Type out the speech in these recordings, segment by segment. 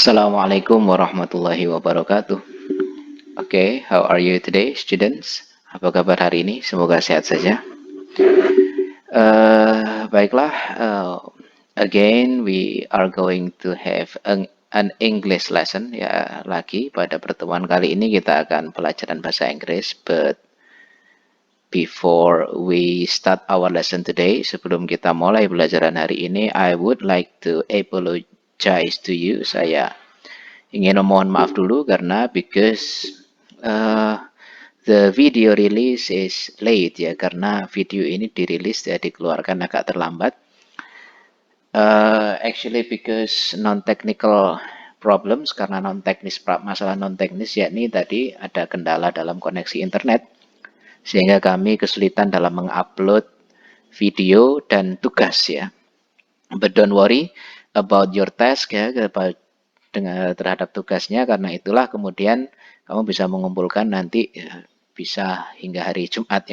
Assalamualaikum warahmatullahi wabarakatuh. Okay, how are you today, students? Apa kabar hari ini? Semoga sehat saja. Baiklah, again we are going to have an English lesson ya lagi. Pada pertemuan kali ini kita akan pelajaran bahasa Inggris. But before we start our lesson today, sebelum kita mulai pelajaran hari ini, I would like to apologize to you. Saya ingin memohon maaf dulu karena because the video release is late ya, karena video ini dirilis ya, dikeluarkan agak terlambat. Actually because non-technical problems, karena masalah non-teknis, yakni tadi ada kendala dalam koneksi internet sehingga kami kesulitan dalam mengupload video dan tugas ya. But don't worry about your task ya, terhadap tugasnya, karena itulah kemudian kamu bisa mengumpulkan nanti ya, bisa hingga hari Jumat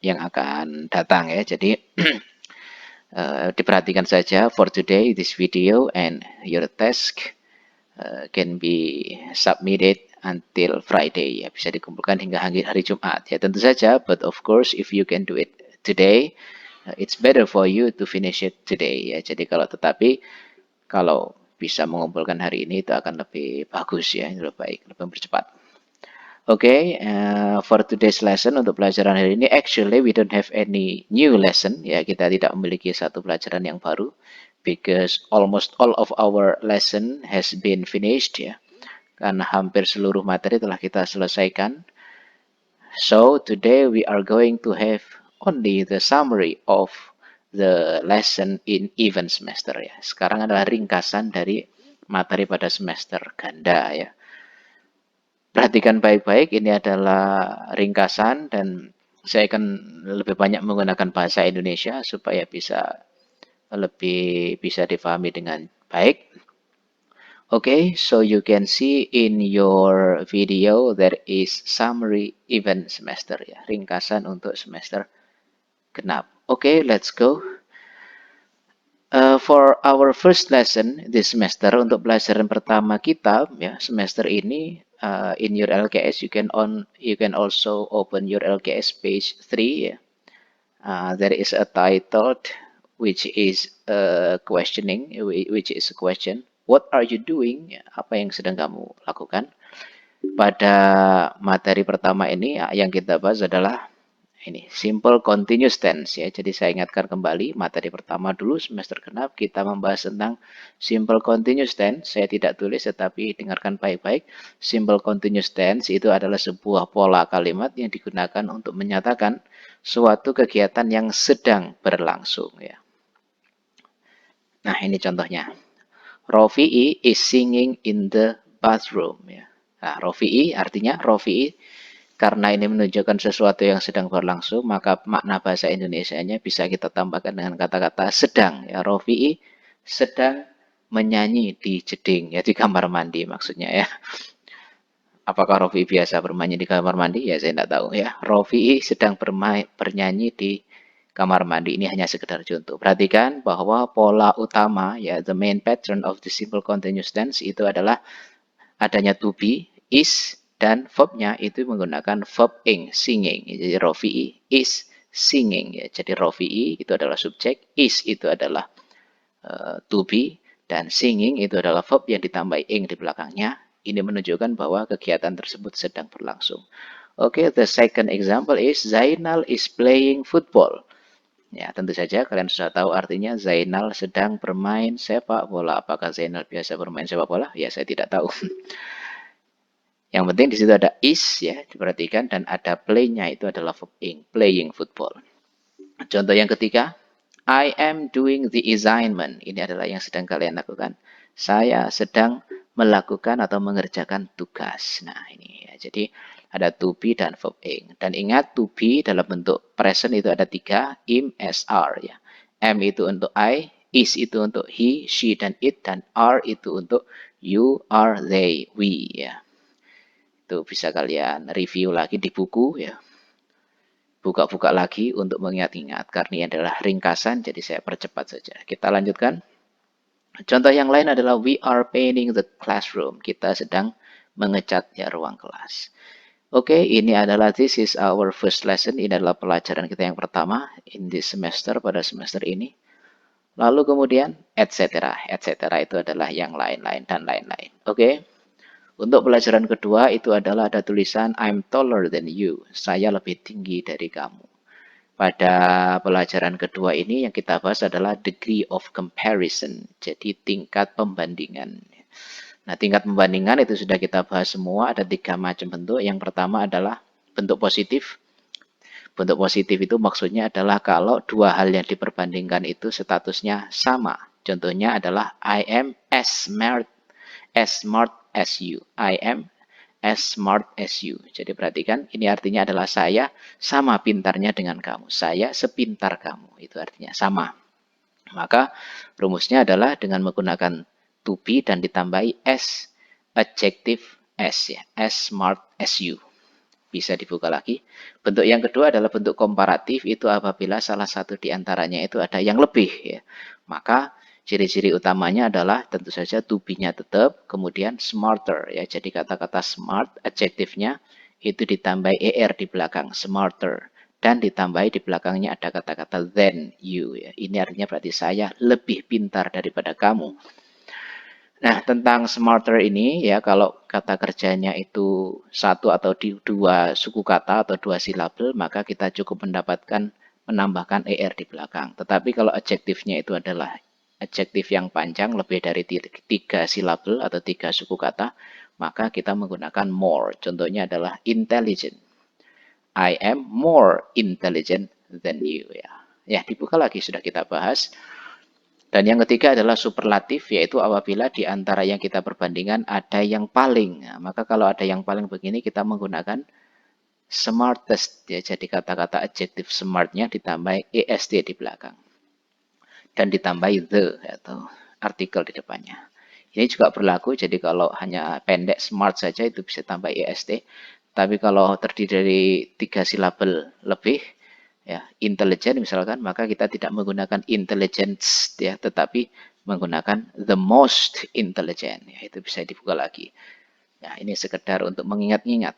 yang akan datang ya. Jadi diperhatikan saja for today this video, and your task can be submitted until Friday ya, bisa dikumpulkan hingga hari Jumat ya tentu saja. But of course if you can do it today, it's better for you to finish it today ya. Jadi kalau bisa mengumpulkan hari ini itu akan lebih bagus ya, lebih baik, lebih bercepat. Okay, for today's lesson, untuk pelajaran hari ini, actually we don't have any new lesson ya, kita tidak memiliki satu pelajaran yang baru because almost all of our lesson has been finished ya, karena hampir seluruh materi telah kita selesaikan. So today we are going to have only the summary of the lesson in event semester ya. Sekarang adalah ringkasan dari materi pada semester ganda ya. Perhatikan baik-baik, ini adalah ringkasan dan saya akan lebih banyak menggunakan bahasa Indonesia supaya lebih bisa difahami dengan baik. Okay, so you can see in your video there is summary event semester ya, ringkasan untuk semester genap. Okay, let's go. For our first lesson this semester, untuk pelajaran pertama kita ya semester ini, in your LKS you can also open your LKS page 3 ya. There is a title which is a question. What are you doing? Ya, apa yang sedang kamu lakukan? Pada materi pertama ini yang kita bahas adalah ini simple continuous tense ya. Jadi saya ingatkan kembali materi pertama dulu semester genap kita membahas tentang simple continuous tense. Saya tidak tulis tetapi dengarkan baik-baik. Simple continuous tense itu adalah sebuah pola kalimat yang digunakan untuk menyatakan suatu kegiatan yang sedang berlangsung ya. Nah, ini contohnya. Rofi'i is singing in the bathroom ya. Nah, Rofi'i artinya Rofi'i, karena ini menunjukkan sesuatu yang sedang berlangsung, maka makna bahasa Indonesianya bisa kita tambahkan dengan kata-kata sedang. Ya, Rofi'i sedang menyanyi di jeding, ya di kamar mandi maksudnya ya. Apakah Rofi'i biasa bermain di kamar mandi? Ya saya tidak tahu ya. Rofi'i sedang bernyanyi di kamar mandi. Ini hanya sekedar contoh. Perhatikan bahwa pola utama ya, the main pattern of the simple continuous tense itu adalah adanya to be, is, dan verbnya itu menggunakan verb ing, singing. Jadi Rofi'i is singing ya. Jadi Rofi'i itu adalah subjek, is itu adalah to be, dan singing itu adalah verb yang ditambah ing di belakangnya. Ini menunjukkan bahwa kegiatan tersebut sedang berlangsung. Okay, the second example is Zainal is playing football. Ya, tentu saja kalian sudah tahu artinya Zainal sedang bermain sepak bola. Apakah Zainal biasa bermain sepak bola? Ya, saya tidak tahu. Yang penting di situ ada is ya, diperhatikan, dan ada play-nya itu adalah verb ing, playing football. Contoh yang ketiga, I am doing the assignment. Ini adalah yang sedang kalian lakukan. Saya sedang melakukan atau mengerjakan tugas. Nah, ini ya. Jadi ada to be dan verb ing. Dan ingat to be dalam bentuk present itu ada 3, im, sr ya. M itu untuk I, is itu untuk he, she, dan it, dan are itu untuk you, are, they, we ya. Itu bisa kalian review lagi di buku ya. Buka-buka lagi untuk mengingat-ingat karena ini adalah ringkasan, jadi saya percepat saja. Kita lanjutkan. Contoh yang lain adalah we are painting the classroom. Kita sedang mengecat ya ruang kelas. Oke, ini adalah this is our first lesson. Ini adalah pelajaran kita yang pertama in this semester pada semester ini. Lalu kemudian etc. Itu adalah yang lain-lain dan lain-lain. Oke. Untuk pelajaran kedua itu adalah ada tulisan I'm taller than you. Saya lebih tinggi dari kamu. Pada pelajaran kedua ini yang kita bahas adalah degree of comparison. Jadi tingkat pembandingan. Nah, tingkat pembandingan itu sudah kita bahas semua. Ada 3 macam bentuk. Yang pertama adalah bentuk positif. Bentuk positif itu maksudnya adalah kalau dua hal yang diperbandingkan itu statusnya sama. Contohnya adalah I am as smart as you. I am as smart as you. Jadi perhatikan, ini artinya adalah saya sama pintarnya dengan kamu. Saya sepintar kamu. Itu artinya sama. Maka rumusnya adalah dengan menggunakan to be dan ditambahi as, adjective as ya, as smart as you. Bisa dibuka lagi. Bentuk yang kedua adalah bentuk komparatif, itu apabila salah satu di antaranya itu ada yang lebih ya. Maka ciri-ciri utamanya adalah tentu saja to be-nya tetap, kemudian smarter ya. Jadi kata-kata smart, adjektifnya itu ditambah er di belakang, smarter. Dan ditambahi di belakangnya ada kata-kata than you ya. Ini artinya berarti saya lebih pintar daripada kamu. Nah, tentang smarter ini ya, kalau kata kerjanya itu satu atau dua suku kata atau dua silabel, maka kita cukup menambahkan er di belakang. Tetapi kalau adjektifnya itu adalah adjektif yang panjang, lebih dari 3 silabel atau 3 suku kata, maka kita menggunakan more. Contohnya adalah intelligent. I am more intelligent than you ya. Ya, dibuka lagi sudah kita bahas. Dan yang ketiga adalah superlatif, yaitu apabila di antara yang kita perbandingkan ada yang paling. Nah, maka kalau ada yang paling begini, kita menggunakan smartest. Ya, jadi kata-kata adjektif smartnya ditambah est di belakang. Dan ditambah the, atau artikel di depannya. Ini juga berlaku, jadi kalau hanya pendek smart saja itu bisa tambah est. Tapi kalau terdiri dari 3 silabel lebih, ya intelligent misalkan, maka kita tidak menggunakan intelligence ya, tetapi menggunakan the most intelligent ya. Itu bisa dibuka lagi ya. Ini sekedar untuk mengingat-ingat